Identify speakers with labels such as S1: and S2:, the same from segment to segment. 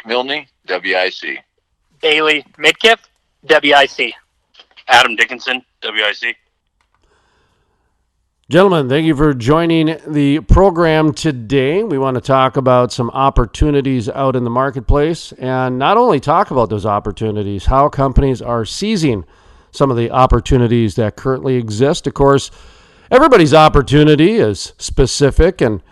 S1: Milne, W.I.C.
S2: Bailey Midkiff, W.I.C.
S3: Adam Dickinson, W.I.C.
S4: Gentlemen, thank you for joining the program today. We want to talk about some opportunities out in the marketplace, and not only talk about those opportunities, how companies are seizing some of the opportunities that currently exist. Of course, everybody's opportunity is specific and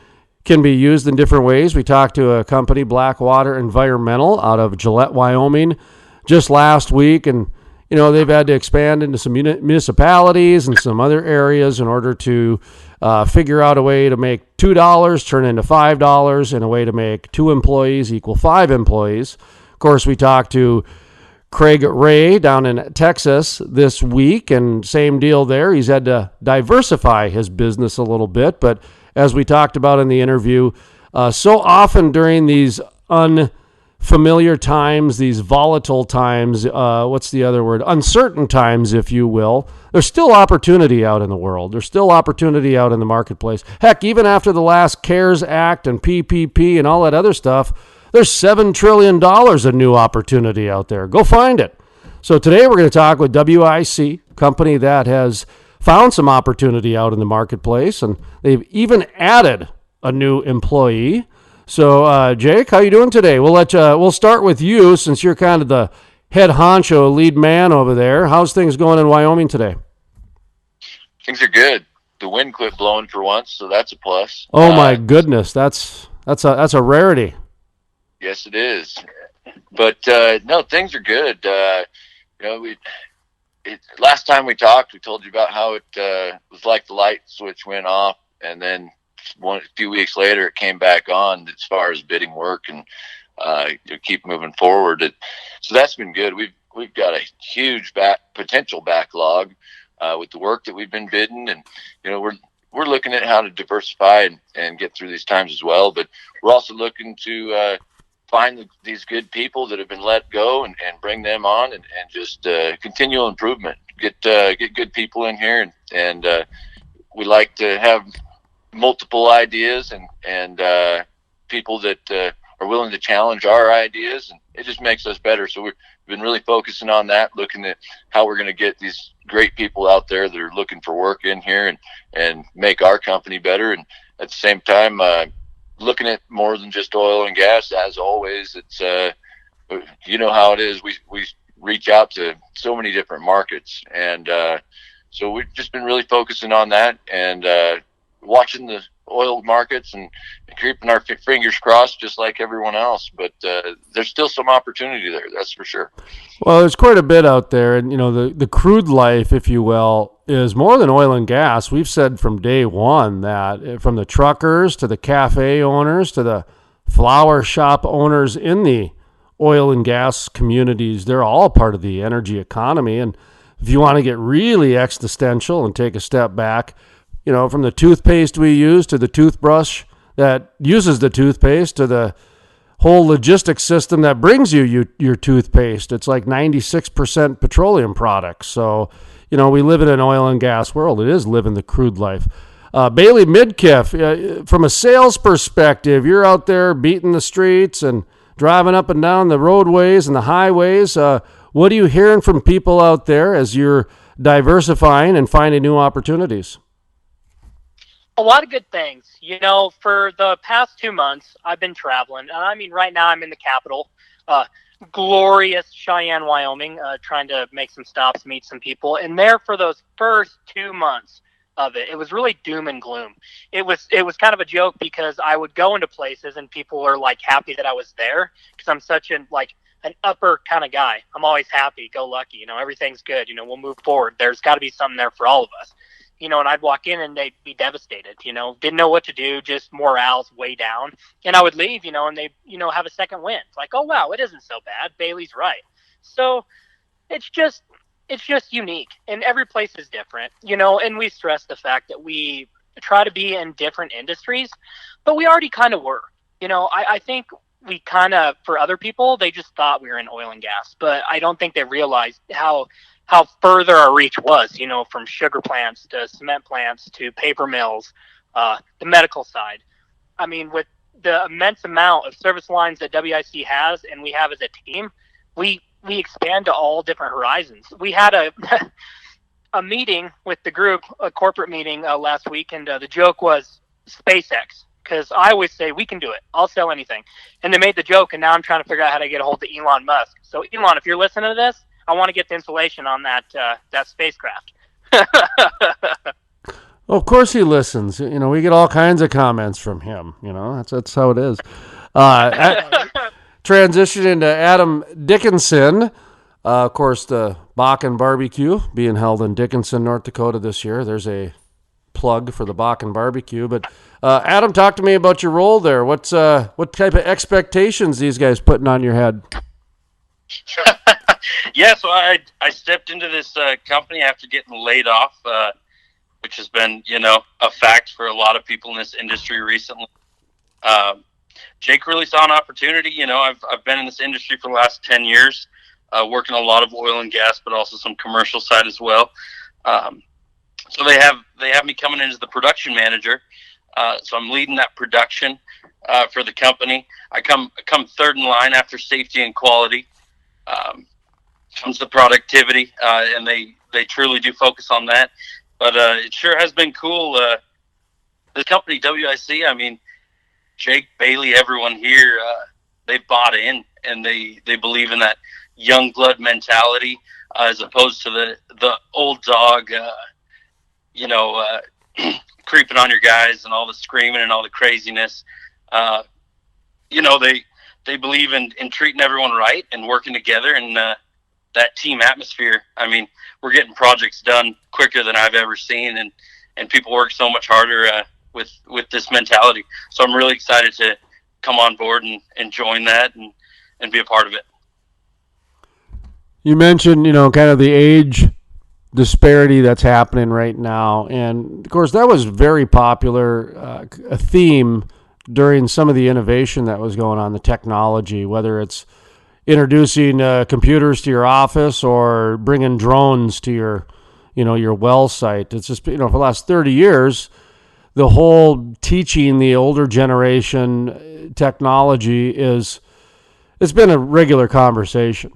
S4: can be used in different ways. We talked to a company, Blackwater Environmental, out of Gillette, Wyoming, just last week, and they've had to expand into some municipalities and some other areas in order to figure out a way to make $2 turn into $5 and a way to make 2 employees equal 5 employees. Of course, we talked to Craig Ray down in Texas this week, and same deal there. He's had to diversify his business a little bit, but as we talked about in the interview, so often during these unfamiliar times, these volatile times, uncertain times, if you will, there's still opportunity out in the world. There's still opportunity out in the marketplace. Heck, even after the last CARES Act and PPP and all that other stuff, there's $7 trillion of new opportunity out there. Go find it. So today we're going to talk with W.I.C, company that has found some opportunity out in the marketplace, and they've even added a new employee. So, Jake, how you doing today? We'll start with you since you're kind of the head honcho, lead man over there. How's things going in Wyoming today?
S1: Things are good. The wind quit blowing for once, so that's a plus.
S4: Oh my goodness, that's a rarity.
S1: Yes, it is. But no, things are good. Last time we talked, we told you about how it was like the light switch went off, and then a few weeks later it came back on as far as bidding work, and keep moving forward. So that's been good. We've got a huge potential backlog with the work that we've been bidding, and we're looking at how to diversify and get through these times as well. But we're also looking to find these good people that have been let go and bring them on and just continual improvement. Get good people in here, and we like to have multiple ideas and people that are willing to challenge our ideas, and it just makes us better. So we've been really focusing on that, looking at how we're going to get these great people out there that are looking for work in here and make our company better. And at the same time, looking at more than just oil and gas. As always, it's how it is. We reach out to so many different markets, and so we've just been really focusing on that and watching the oil markets and keeping our fingers crossed, just like everyone else. But there's still some opportunity there, that's for sure.
S4: Well, there's quite a bit out there, and the crude life, if you will, is more than oil and gas. We've said from day one that from the truckers to the cafe owners to the flower shop owners in the oil and gas communities, they're all part of the energy economy. And if you want to get really existential and take a step back, from the toothpaste we use to the toothbrush that uses the toothpaste to the whole logistics system that brings you your toothpaste, it's like 96% petroleum products. So, we live in an oil and gas world. It is living the crude life. Bailey Midkiff, from a sales perspective, you're out there beating the streets and driving up and down the roadways and the highways. What are you hearing from people out there as you're diversifying and finding new opportunities?
S2: A lot of good things. For the past 2 months, I've been traveling. And I mean, right now I'm in the capital, glorious Cheyenne, Wyoming, trying to make some stops, meet some people. And there for those first 2 months of it, it was really doom and gloom. It was kind of a joke because I would go into places and people were like happy that I was there because I'm such an upper kind of guy. I'm always happy, go lucky, everything's good, we'll move forward. There's got to be something there for all of us. And I'd walk in and they'd be devastated, didn't know what to do, just morale's way down. And I would leave, and they, have a second wind. It's like, oh, wow, it isn't so bad. Bailey's right. So it's just unique, and every place is different, and we stress the fact that we try to be in different industries, but we already kind of were. I think we kind of, for other people, they just thought we were in oil and gas, but I don't think they realized how further our reach was, from sugar plants to cement plants to paper mills, the medical side. I mean, with the immense amount of service lines that WIC has and we have as a team, we expand to all different horizons. We had a a meeting with the group, a corporate meeting last week, and the joke was SpaceX, because I always say we can do it. I'll sell anything. And they made the joke, and now I'm trying to figure out how to get a hold of Elon Musk. So Elon, if you're listening to this, I want to get the installation on that spacecraft.
S4: Well, of course he listens. You know, we get all kinds of comments from him. You know, that's how it is. Transition into Adam Dickinson. Of course, the Bakken Barbecue being held in Dickinson, North Dakota this year. There's a plug for the Bakken Barbecue. But Adam, talk to me about your role there. What type of expectations these guys putting on your head?
S3: Yeah, so I stepped into this company after getting laid off, which has been, a fact for a lot of people in this industry recently. Jake really saw an opportunity. I've been in this industry for the last 10 years, working a lot of oil and gas, but also some commercial side as well. So they have me coming in as the production manager. So I'm leading that production for the company. I come third in line after safety and quality. Comes the productivity, and they truly do focus on that. But it sure has been cool. The company W.I.C, I mean, Jake, Bailey, everyone here, they've bought in, and they believe in that young blood mentality as opposed to the old dog, creeping on your guys and all the screaming and all the craziness. They believe in treating everyone right and working together, and that team atmosphere. I mean, we're getting projects done quicker than I've ever seen, and people work so much harder with this mentality. So I'm really excited to come on board and join that and be a part of it.
S4: You mentioned, kind of the age disparity that's happening right now. And, of course, that was very popular, a theme during some of the innovation that was going on, the technology, whether it's introducing computers to your office or bringing drones to your well site. It's just, for the last 30 years, the whole teaching the older generation technology it's been a regular conversation.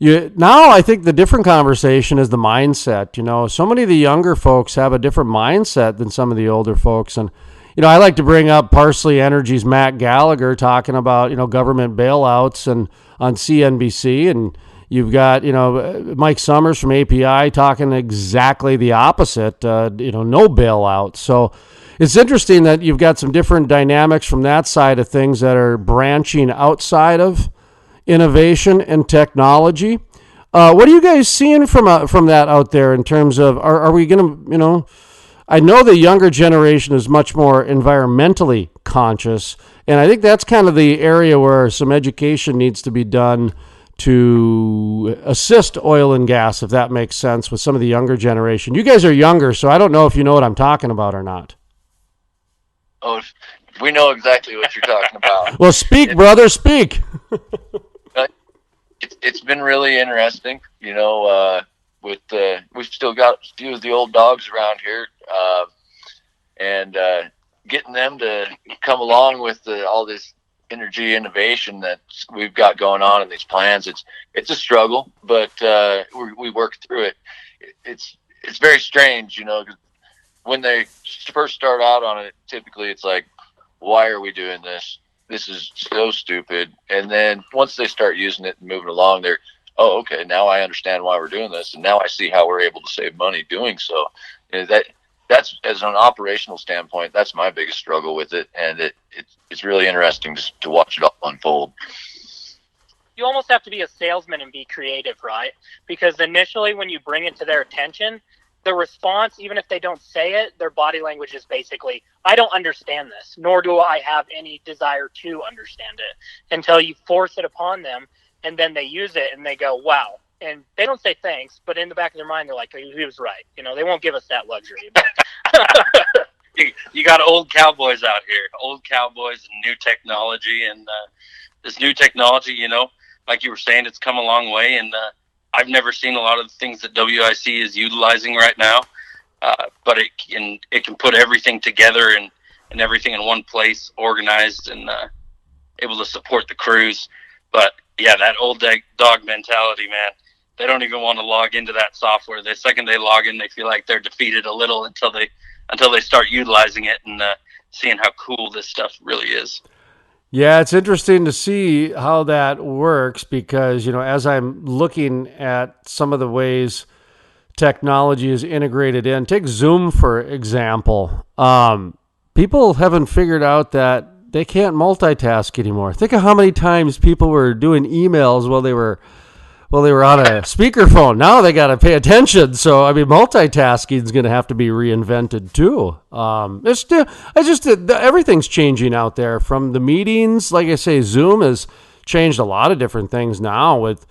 S4: Now I think the different conversation is the mindset. So many of the younger folks have a different mindset than some of the older folks. And, I like to bring up Parsley Energy's Matt Gallagher talking about, government bailouts and on CNBC. And you've got, Mike Summers from API talking exactly the opposite, no bailouts. So it's interesting that you've got some different dynamics from that side of things that are branching outside of innovation and technology. What are you guys seeing from that out there in terms of, are we going to, I know the younger generation is much more environmentally conscious, and I think that's kind of the area where some education needs to be done to assist oil and gas, if that makes sense, with some of the younger generation. You guys are younger, so I don't know if you know what I'm talking about or not.
S1: Oh, we know exactly what you're talking about.
S4: Well, speak, brother, speak.
S1: It's been really interesting, we've still got a few of the old dogs around here, and getting them to come along with all this energy innovation that we've got going on in these plans. It's a struggle, but we work through it. It's very strange, when they first start out on it, typically it's like, why are we doing this? This is so stupid. And then once they start using it and moving along, they're, oh, okay, now I understand why we're doing this. And now I see how we're able to save money doing so. And that's, as an operational standpoint, that's my biggest struggle with it. And it's really interesting to watch it all unfold.
S2: You almost have to be a salesman and be creative, right? Because initially when you bring it to their attention, the response, even if they don't say it, their body language is basically, I don't understand this, nor do I have any desire to understand it, until you force it upon them, and then they use it and they go, wow. And they don't say thanks, but in the back of their mind, they're like, he was right. They won't give us that luxury.
S3: You got old cowboys out here, old cowboys and new technology. And this new technology, like you were saying, it's come a long way. And I've never seen a lot of the things that W.I.C is utilizing right now, but it can put everything together and everything in one place, organized and able to support the crews. But yeah, that old dog mentality, man. They don't even want to log into that software. The second they log in, they feel like they're defeated a little until they start utilizing it and seeing how cool this stuff really is.
S4: Yeah, it's interesting to see how that works because, as I'm looking at some of the ways technology is integrated in, take Zoom, for example. People haven't figured out that they can't multitask anymore. Think of how many times people were doing emails while they were on a speakerphone. Now they got to pay attention. So, multitasking is going to have to be reinvented too. Everything's changing out there from the meetings. Like I say, Zoom has changed a lot of different things now with,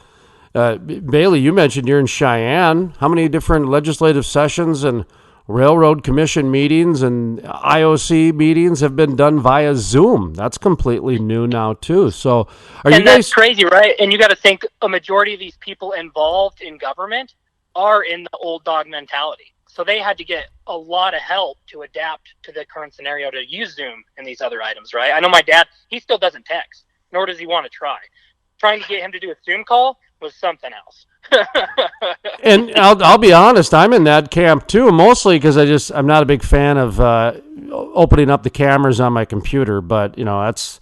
S4: Bailey, you mentioned you're in Cheyenne. How many different legislative sessions and railroad commission meetings and IOC meetings have been done via Zoom? That's completely new now too. So
S2: that's crazy, right? And you got to think a majority of these people involved in government are in the old dog mentality. So they had to get a lot of help to adapt to the current scenario to use Zoom and these other items, right? I know my dad, he still doesn't text, nor does he want to try. Trying to get him to do a Zoom call was something else.
S4: And I'll be honest, I'm in that camp too, mostly because I'm not a big fan of opening up the cameras on my computer. But that's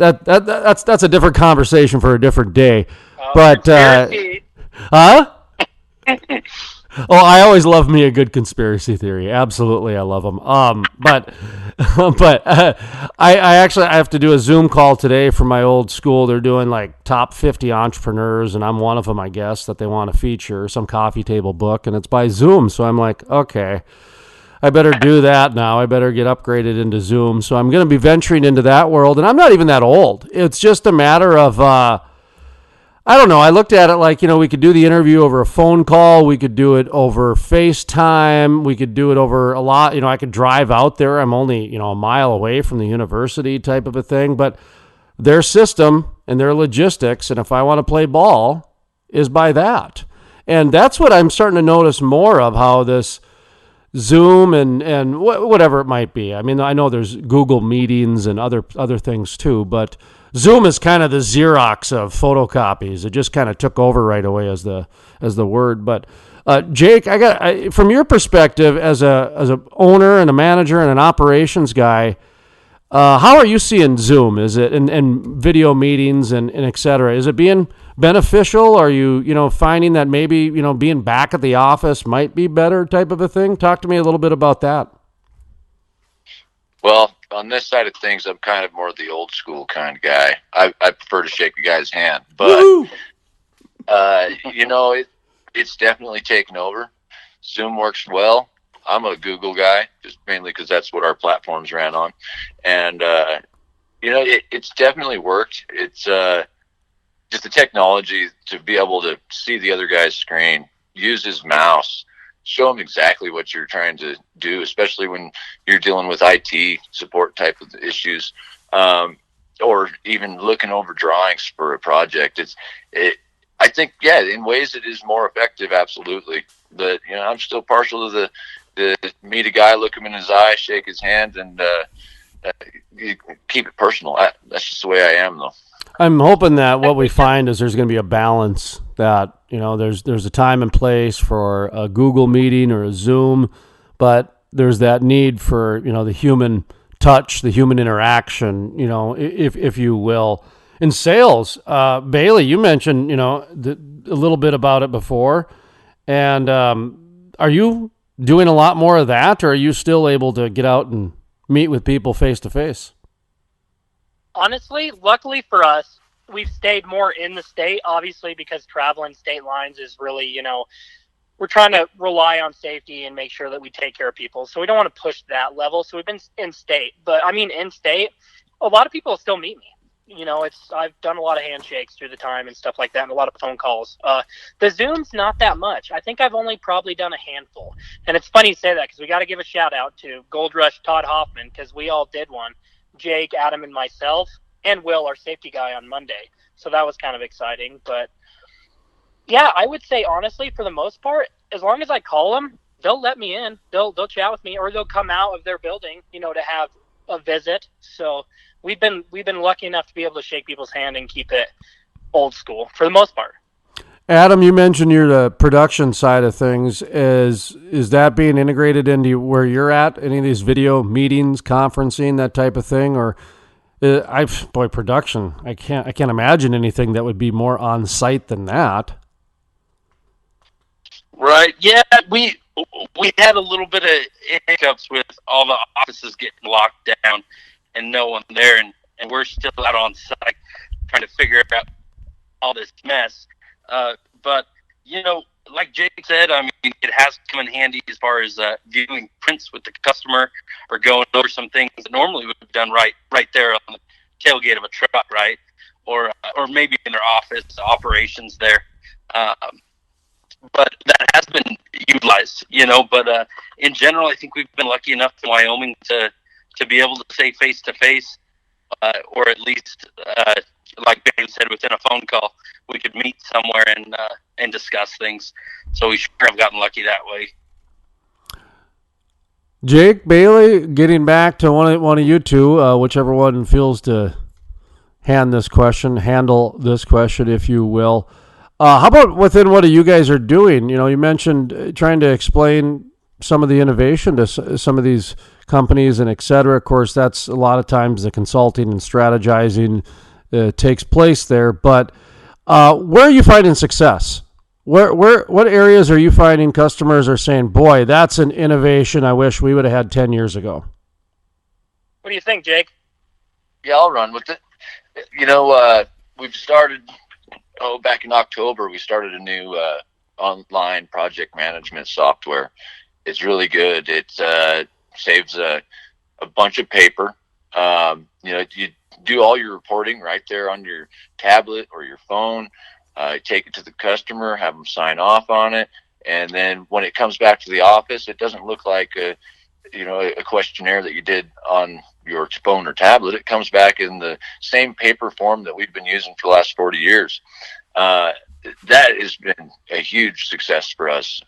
S4: a different conversation for a different day. Huh? Oh, I always love me a good conspiracy theory. Absolutely, I love them. But I actually have to do a Zoom call today for my old school. They're doing like top 50 entrepreneurs, and I'm one of them, I guess, that they want to feature, some coffee table book, and it's by Zoom. So I'm like, okay, I better do that now. I better get upgraded into Zoom. So I'm going to be venturing into that world, and I'm not even that old. It's just a matter of I don't know. I looked at it like, we could do the interview over a phone call. We could do it over FaceTime. We could do it over a lot. I could drive out there. I'm only, a mile away from the university type of a thing. But their system and their logistics, and if I want to play ball, is by that. And that's what I'm starting to notice more of, how this Zoom and whatever it might be. I know there's Google meetings and other things too, but Zoom is kind of the Xerox of photocopies. It just kind of took over right away as the word. But Jake, from your perspective as a owner and a manager and an operations guy, how are you seeing Zoom? Is it and video meetings and et cetera? Is it being beneficial? Are you finding that maybe being back at the office might be better type of a thing? Talk to me a little bit about that.
S1: Well, on this side of things, I'm kind of more the old school kind of guy. I prefer to shake a guy's hand, but it's definitely taken over. Zoom works well. I'm a Google guy, just mainly because that's what our platforms ran on, and it's definitely worked. It's just the technology to be able to see the other guy's screen, use his mouse, show them exactly what you're trying to do, especially when you're dealing with IT support type of issues, or even looking over drawings for a project. I think, in ways it is more effective. Absolutely. But, I'm still partial to the meet a guy, look him in his eye, shake his hand, and you keep it personal. That's just the way I am, though.
S4: I'm hoping that what we find is there's going to be a balance, that there's a time and place for a Google meeting or a Zoom, but there's that need for the human touch, the human interaction, if you will. In sales, Bailey, you mentioned a little bit about it before, and are you doing a lot more of that, or are you still able to get out and meet with people face to face?
S2: Honestly, luckily for us, we've stayed more in the state, obviously, because traveling state lines is really, we're trying to rely on safety and make sure that we take care of people. So we don't want to push that level. So we've been in state. But in state, a lot of people still meet me. I've done a lot of handshakes through the time and stuff like that, and a lot of phone calls. The Zoom's not that much. I think I've only probably done a handful. And it's funny you say that, because we got to give a shout out to Gold Rush Todd Hoffman, because we all did one. Jake, Adam, and myself, and Will, our safety guy, on Monday. So that was kind of exciting. But yeah, I would say honestly, for the most part, as long as I call them, they'll let me in. They'll chat with me, or they'll come out of their building, to have a visit. So we've been lucky enough to be able to shake people's hand and keep it old school for the most part.
S4: Adam, you mentioned your production side of things. Is that being integrated into where you're at? Any of these video meetings, conferencing, that type of thing, or production? I can't imagine anything that would be more on site than that.
S3: Right. Yeah, we had a little bit of hiccups with all the offices getting locked down and no one there, and we're still out on site trying to figure out all this mess. But, like Jake said, I mean, it has come in handy as far as viewing prints with the customer or going over some things that normally would be done right there on the tailgate of a truck, right? Or maybe in their office operations there. But that has been utilized, but in general, I think we've been lucky enough in Wyoming to be able to say face-to-face, or at least, like Bailey said, within a phone call, we could meet somewhere and discuss things. So we sure have gotten lucky that way.
S4: Jake, Bailey, getting back to one of you two, whichever one feels to handle this question, if you will. How about within what you guys are doing? You mentioned trying to explain some of the innovation to some of these companies and et cetera. Of course, that's a lot of times the consulting and strategizing takes place there. But where are you finding success? What areas are you finding customers are saying, boy, that's an innovation I wish we would have had 10 years ago?
S2: What do you think, Jake?
S1: Yeah, I'll run with it. We've started, back in October, we started a new online project management software. It's really good. It saves a bunch of paper. You do all your reporting right there on your tablet or your phone. Take it to the customer, have them sign off on it, and then when it comes back to the office, it doesn't look like a questionnaire that you did on your phone or tablet. It comes back in the same paper form that we've been using for the last 40 years. That has been a huge success for us.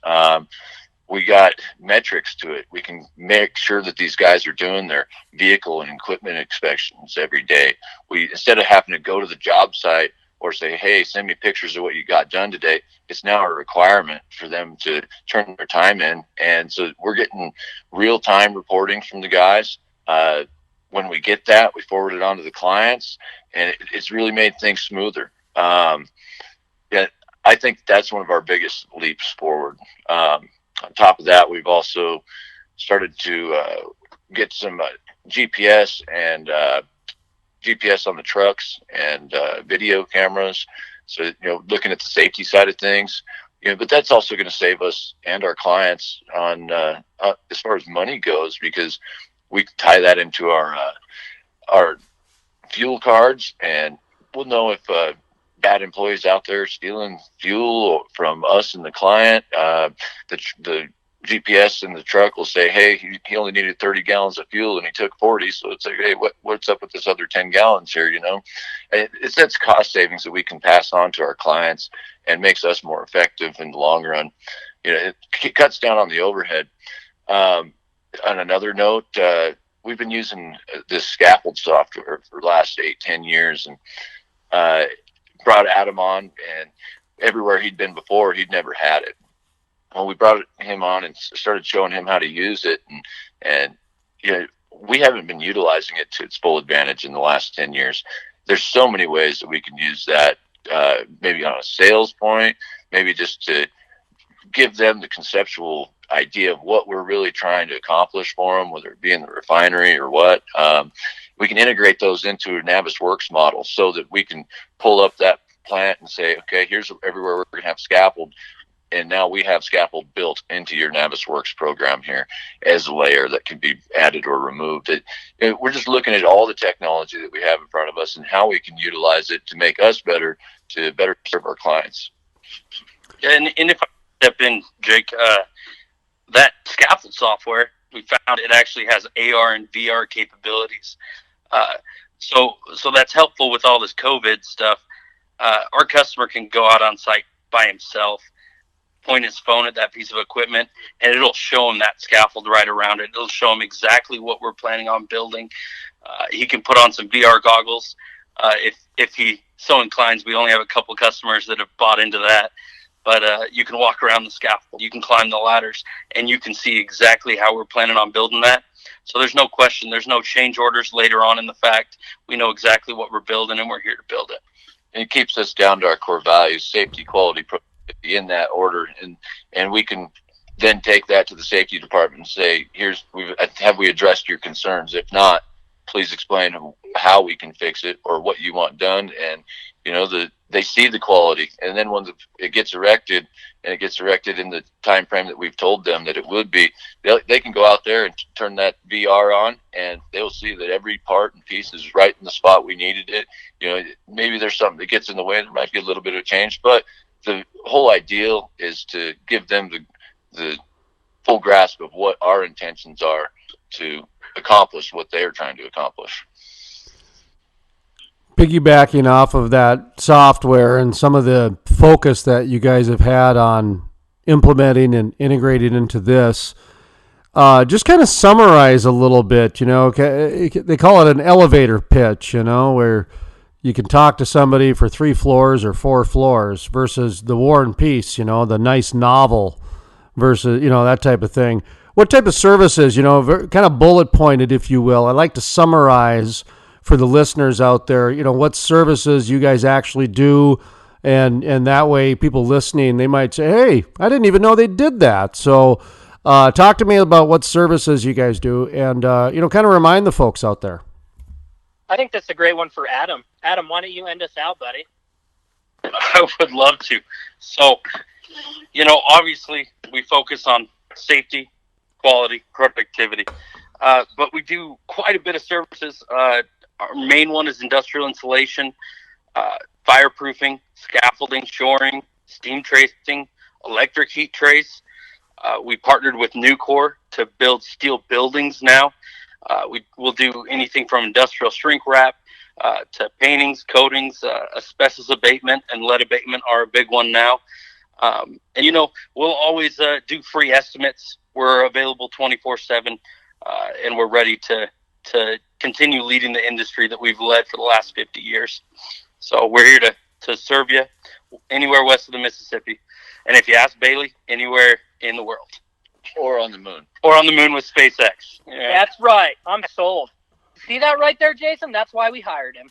S1: We got metrics to it. We can make sure that these guys are doing their vehicle and equipment inspections every day. Instead of having to go to the job site or say, hey, send me pictures of what you got done today, it's now a requirement for them to turn their time in. And so we're getting real-time reporting from the guys. When we get that, we forward it on to the clients, and it's really made things smoother. I think that's one of our biggest leaps forward. On top of that, we've also started to get some GPS on the trucks and video cameras. So, looking at the safety side of things, but that's also going to save us and our clients on as far as money goes, because we can tie that into our fuel cards, and we'll know if bad employees out there stealing fuel from us and the client. The GPS in the truck will say, hey, he only needed 30 gallons of fuel and he took 40. So it's like, hey, what's up with this other 10 gallons here? That's cost savings that we can pass on to our clients and makes us more effective in the long run. It cuts down on the overhead. On another note, we've been using this scaffold software for the last 8-10 years, and brought Adam on, and everywhere he'd been before, he'd never had it. Well, we brought him on and started showing him how to use it, and we haven't been utilizing it to its full advantage in the last 10 years. There's so many ways that we can use that, maybe on a sales point, maybe just to give them the conceptual idea of what we're really trying to accomplish for them, whether it be in the refinery or what. We can integrate those into a Navisworks model so that we can pull up that plant and say, okay, here's everywhere we're going to have scaffold. And now we have scaffold built into your Navisworks program here as a layer that can be added or removed. We're just looking at all the technology that we have in front of us and how we can utilize it to make us better, to better serve our clients.
S3: And if I step in, Jake, that scaffold software, we found it actually has AR and VR capabilities. So that's helpful with all this COVID stuff. Our customer can go out on site by himself point his phone at that piece of equipment, and it'll show him that scaffold right around it. It'll show him exactly what we're planning on building. He can put on some VR goggles if he so inclines. We only have a couple customers that have bought into that. But you can walk around the scaffold, you can climb the ladders, and you can see exactly how we're planning on building that. So there's no question. There's no change orders later on in the fact. We know exactly what we're building, and we're here to build it.
S1: And it keeps us down to our core values: safety, quality, productivity, in that order. And we can then take that to the safety department and say, have we addressed your concerns? If not, please explain how we can fix it or what you want done. And, they see the quality. And then when it gets erected, and it gets erected in the time frame that we've told them that it would be, they can go out there and turn that VR on, and they'll see that every part and piece is right in the spot we needed it. Maybe there's something that gets in the way. There might be a little bit of change, but the whole ideal is to give them the full grasp of what our intentions are to accomplish what they're trying to accomplish.
S4: Piggybacking off of that software and some of the focus that you guys have had on implementing and integrating into this, just kind of summarize a little bit. They call it an elevator pitch, where you can talk to somebody for 3 floors or 4 floors versus the War and Peace, the nice novel versus, that type of thing. What type of services, kind of bullet pointed, if you will. I like to summarize for the listeners out there, what services you guys actually do. And that way people listening, they might say, hey, I didn't even know they did that. So talk to me about what services you guys do and, kind of remind the folks out there.
S2: I think that's a great one for Adam. Adam, why don't you end us out, buddy?
S3: I would love to. So, obviously we focus on safety, quality, productivity, but we do quite a bit of services. Our main one is industrial insulation, fireproofing, scaffolding, shoring, steam tracing, electric heat trace. We partnered with Nucor to build steel buildings now. We'll do anything from industrial shrink wrap to paintings, coatings, asbestos abatement, and lead abatement are a big one now. And we'll always do free estimates. We're available 24/7, and we're ready to continue leading the industry that we've led for the last 50 years. So we're here to serve you anywhere west of the Mississippi. And if you ask Bailey, anywhere in the world.
S1: Or on the moon.
S3: Or on the moon with SpaceX.
S2: Yeah. That's right. I'm sold. See that right there, Jason? That's why we hired him.